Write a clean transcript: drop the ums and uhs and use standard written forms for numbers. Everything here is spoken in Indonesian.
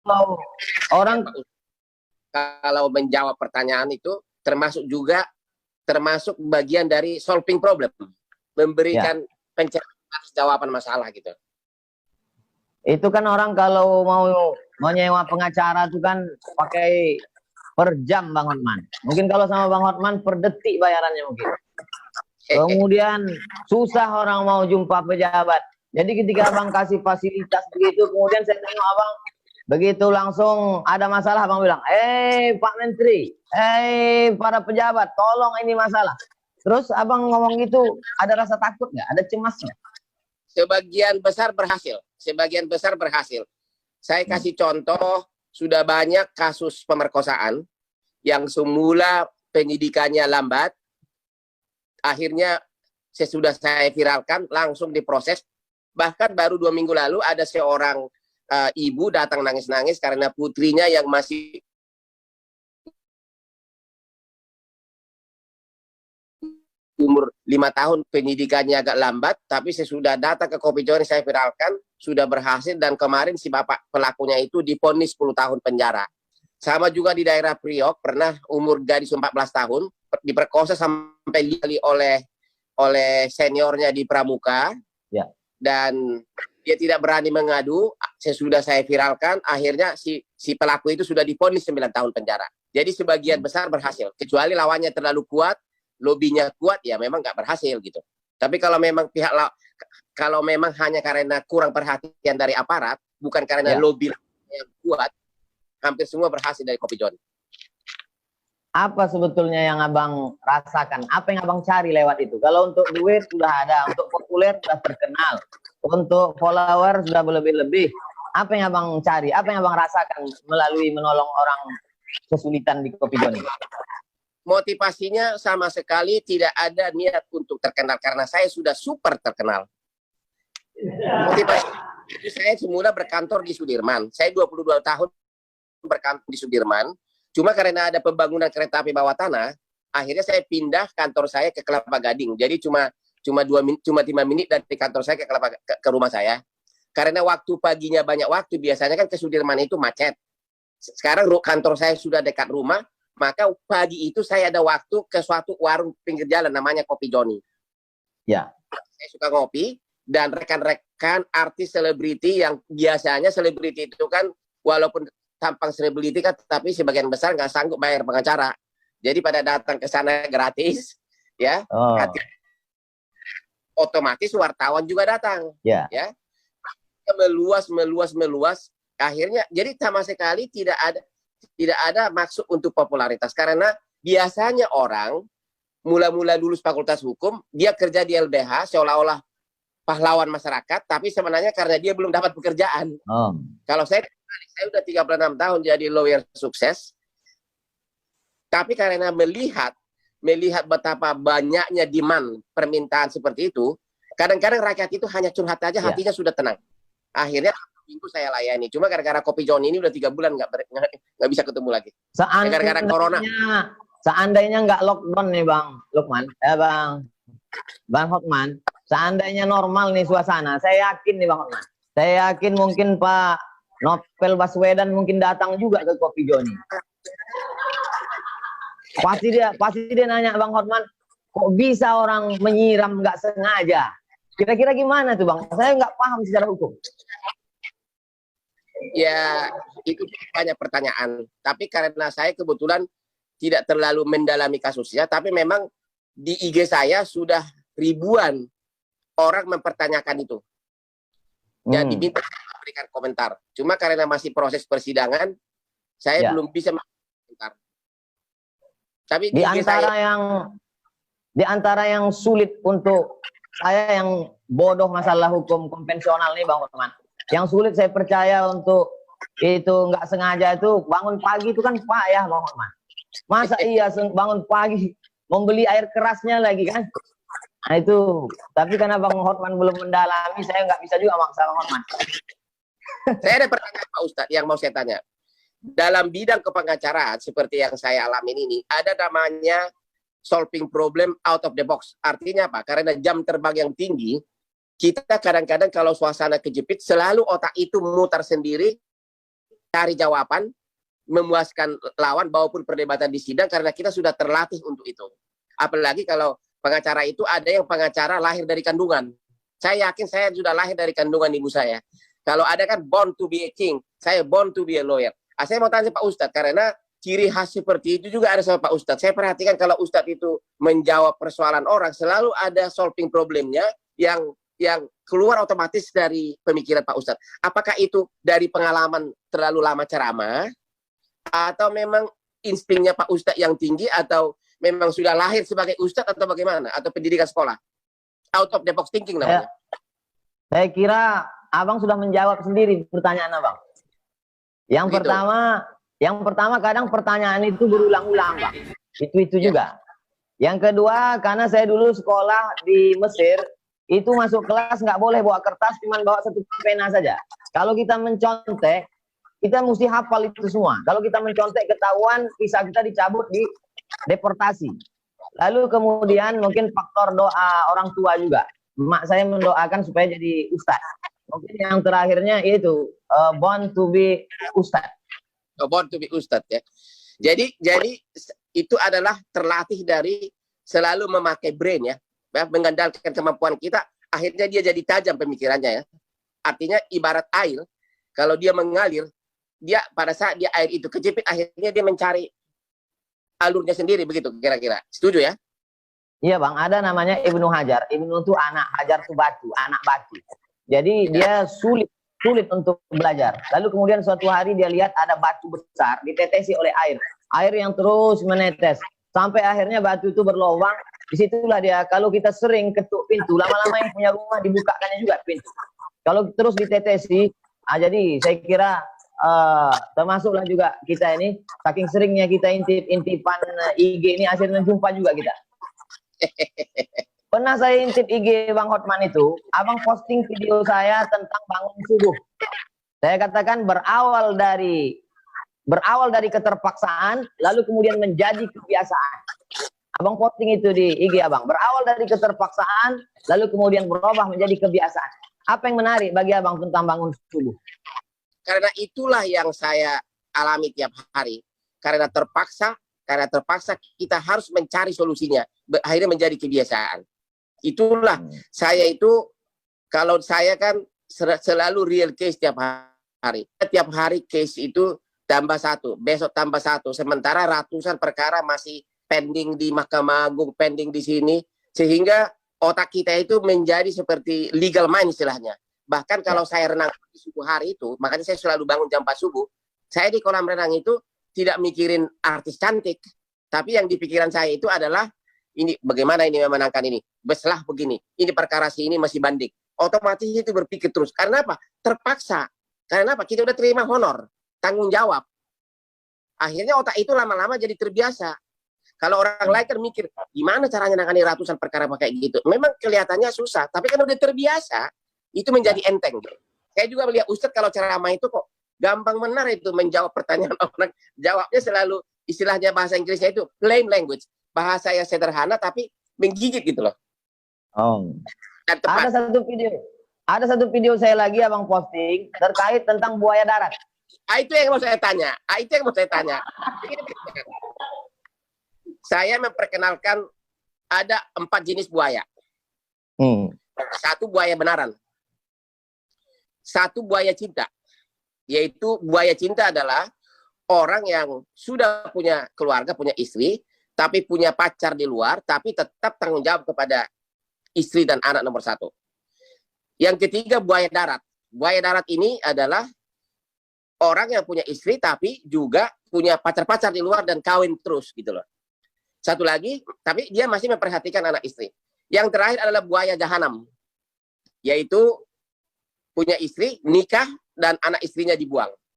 kalau orang kalau menjawab pertanyaan itu termasuk bagian dari solving problem, memberikan pencerahan jawaban masalah gitu. itu kan orang kalau mau nyewa pengacara itu kan pakai per jam Bang Hotman. Mungkin kalau sama Bang Hotman per detik bayarannya mungkin. Kemudian susah orang mau jumpa pejabat. Jadi ketika Abang kasih fasilitas begitu, kemudian saya tengok Abang begitu langsung ada masalah, Abang bilang, Pak Menteri, para pejabat, tolong ini masalah. Terus Abang ngomong gitu, ada rasa takut nggak? Ada cemasnya? Sebagian besar berhasil. Sebagian besar berhasil. Saya kasih contoh, sudah banyak kasus pemerkosaan yang semula penyidikannya lambat, akhirnya sesudah saya viralkan langsung diproses. Bahkan baru 2 minggu lalu ada seorang ibu datang nangis-nangis karena putrinya yang masih umur 5 tahun penyidikannya agak lambat, tapi sesudah datang ke Kopi Joni saya viralkan, sudah berhasil, dan kemarin si bapak pelakunya itu divonis 10 tahun penjara. Sama juga di daerah Priok, pernah umur gadis 14 tahun, diperkosa sampai dikali oleh seniornya di Pramuka, dan dia tidak berani mengadu. Sesudah saya viralkan, akhirnya si pelaku itu sudah divonis 9 tahun penjara. Jadi sebagian besar berhasil, kecuali lawannya terlalu kuat, lobinya kuat, ya memang nggak berhasil gitu. Tapi kalau memang kalau memang hanya karena kurang perhatian dari aparat, bukan karena lobi yang kuat, hampir semua berhasil dari Kopi John. Apa sebetulnya yang Abang rasakan? Apa yang Abang cari lewat itu? Kalau untuk duit sudah ada, untuk populer sudah terkenal, untuk follower sudah berlebih-lebih. Apa yang Abang cari? Apa yang Abang rasakan melalui menolong orang kesulitan di Kopi John? Motivasinya sama sekali tidak ada niat untuk terkenal, karena saya sudah super terkenal. Motivasi saya semula berkantor di Sudirman. Saya 22 tahun berkantor di Sudirman. Cuma karena ada pembangunan kereta api bawah tanah, akhirnya saya pindah kantor saya ke Kelapa Gading. Jadi cuma 5 menit dari kantor saya ke rumah saya. Karena waktu paginya banyak waktu, biasanya kan ke Sudirman itu macet. Sekarang kantor saya sudah dekat rumah, maka pagi itu saya ada waktu ke suatu warung pinggir jalan namanya Kopi Joni. Ya. Saya suka ngopi, dan rekan-rekan artis selebriti yang biasanya selebriti itu kan walaupun tampang selebriti kan, tapi sebagian besar nggak sanggup bayar pengacara. Jadi pada datang ke sana gratis, ya. Otomatis wartawan juga datang, ya. Meluas. Akhirnya, jadi sama sekali tidak ada maksud untuk popularitas, karena biasanya orang mula-mula lulus fakultas hukum, dia kerja di LBH seolah-olah pahlawan masyarakat, tapi sebenarnya karena dia belum dapat pekerjaan. Kalau saya udah 36 tahun jadi lawyer sukses, tapi karena melihat betapa banyaknya demand permintaan seperti itu, kadang-kadang rakyat itu hanya curhat aja, hatinya sudah tenang. Akhirnya minggu saya layani. Cuma gara-gara Kopi John ini udah 3 bulan nggak bisa ketemu lagi. Gara-gara corona. Seandainya nggak lockdown nih Bang Lukman, Bang Hotman, seandainya normal nih suasana, saya yakin nih Bang Hotman, saya yakin mungkin Pak Novel Baswedan mungkin datang juga ke Kopi Joni. Pasti dia nanya Bang Hotman, kok bisa orang menyiram nggak sengaja? Kira-kira gimana tuh Bang? Saya nggak paham secara hukum. Ya, itu banyak pertanyaan. Tapi karena saya kebetulan tidak terlalu mendalami kasusnya, tapi memang di IG saya sudah ribuan orang mempertanyakan itu. Jadi minta memberikan komentar. Cuma karena masih proses persidangan, saya belum bisa komentar. Tapi di antara yang sulit untuk saya, yang bodoh masalah hukum konvensional nih Bang Hotman, yang sulit saya percaya untuk itu nggak sengaja itu bangun pagi itu kan payah Bang Hotman. Masa iya bangun pagi membeli air kerasnya lagi kan? Nah itu, tapi karena Bang Hotman belum mendalami, saya nggak bisa juga maksa Bang Hotman. Saya ada pertanyaan Pak Ustadz yang mau saya tanya. Dalam bidang kepengacaraan seperti yang saya alami ini, ada namanya solving problem out of the box. Artinya apa? Karena jam terbang yang tinggi, kita kadang-kadang kalau suasana kejepit, selalu otak itu mutar sendiri, cari jawaban, memuaskan lawan maupun perdebatan di sidang karena kita sudah terlatih untuk itu. Apalagi kalau pengacara itu ada yang pengacara lahir dari kandungan. Saya yakin saya sudah lahir dari kandungan ibu saya. Kalau ada kan born to be a king, saya born to be a lawyer. Saya mau tanya Pak Ustadz, karena ciri khas seperti itu juga ada sama Pak Ustadz. Saya perhatikan kalau Ustadz itu menjawab persoalan orang, selalu ada solving problemnya yang keluar otomatis dari pemikiran Pak Ustadz. Apakah itu dari pengalaman terlalu lama ceramah, atau memang instingnya Pak Ustadz yang tinggi, atau memang sudah lahir sebagai Ustadz, atau bagaimana? Atau pendidikan sekolah? Out of the box thinking namanya. Saya kira Abang sudah menjawab sendiri pertanyaan Abang. Yang pertama kadang pertanyaan itu berulang-ulang, Bang. Itu juga. Yang kedua, karena saya dulu sekolah di Mesir, itu masuk kelas nggak boleh bawa kertas, cuma bawa satu pena saja. Kalau kita mencontek, kita mesti hafal itu semua. Kalau kita mencontek ketahuan, visa kita dicabut, di deportasi. Lalu kemudian mungkin faktor doa orang tua juga. Mak saya mendoakan supaya jadi ustadz. Mungkin yang terakhirnya itu born to be ustadz. Born to be ustadz ya. Jadi itu adalah terlatih dari selalu memakai brain ya, mengandalkan kemampuan kita. Akhirnya dia jadi tajam pemikirannya ya. Artinya ibarat air, kalau dia mengalir, dia pada saat dia air itu kejepit, akhirnya dia mencari alurnya sendiri, begitu kira-kira. Setuju ya? Iya Bang, ada namanya Ibnu Hajar. Ibnu itu anak, Hajar itu batu, anak batu. Jadi dia sulit untuk belajar. Lalu kemudian suatu hari dia lihat ada batu besar ditetesi oleh air. Air yang terus menetes. Sampai akhirnya batu itu berlubang. Disitulah dia, kalau kita sering ketuk pintu, lama-lama yang punya rumah dibukakannya juga pintu. Kalau terus ditetesi, jadi saya kira termasuklah juga kita ini, saking seringnya kita intip-intipan IG ini, akhirnya jumpa juga kita. Pernah saya intip IG Bang Hotman itu, Abang posting video saya tentang bangun subuh. Saya katakan berawal dari keterpaksaan, lalu kemudian menjadi kebiasaan. Abang posting itu di IG Abang, berawal dari keterpaksaan, lalu kemudian berubah menjadi kebiasaan. Apa yang menarik bagi Abang tentang bangun subuh? Karena itulah yang saya alami tiap hari. Karena terpaksa kita harus mencari solusinya. Akhirnya menjadi kebiasaan. Itulah saya itu, kalau saya kan selalu real case tiap hari. Tiap hari case itu tambah satu, besok tambah satu. Sementara ratusan perkara masih pending di Mahkamah Agung, pending di sini. Sehingga otak kita itu menjadi seperti legal mind istilahnya. Bahkan kalau saya renang di subuh hari itu, makanya saya selalu bangun jam 4 subuh. Saya di kolam renang itu tidak mikirin artis cantik, tapi yang di pikiran saya itu adalah ini bagaimana ini memenangkan ini, beslah begini, ini perkara ini masih banding. Otomatis itu berpikir terus. Karena apa? Terpaksa. Karena apa? Kita udah terima honor, tanggung jawab. Akhirnya otak itu lama-lama jadi terbiasa. Kalau orang lain kan mikir, gimana caranya nangani ratusan perkara kayak gitu. Memang kelihatannya susah, tapi kan udah terbiasa, itu menjadi enteng. Saya juga melihat Ustadz kalau ceramah itu kok gampang benar itu menjawab pertanyaan orang. Jawabnya selalu, istilahnya bahasa Inggrisnya itu plain language. Bahasa yang sederhana tapi menggigit gitu loh. Oh. Ada satu video saya lagi Abang posting terkait tentang buaya darat. Itu yang mau saya tanya. Saya memperkenalkan ada 4 jenis buaya. Satu buaya benaran. Satu buaya cinta. Yaitu buaya cinta adalah orang yang sudah punya keluarga, punya istri, tapi punya pacar di luar, tapi tetap tanggung jawab kepada istri dan anak nomor 1. Yang ketiga buaya darat. Buaya darat ini adalah orang yang punya istri, tapi juga punya pacar-pacar di luar dan kawin terus gitu loh. Satu lagi, tapi dia masih memperhatikan anak istri. Yang terakhir adalah buaya jahanam, yaitu punya istri, nikah, dan anak istrinya dibuang.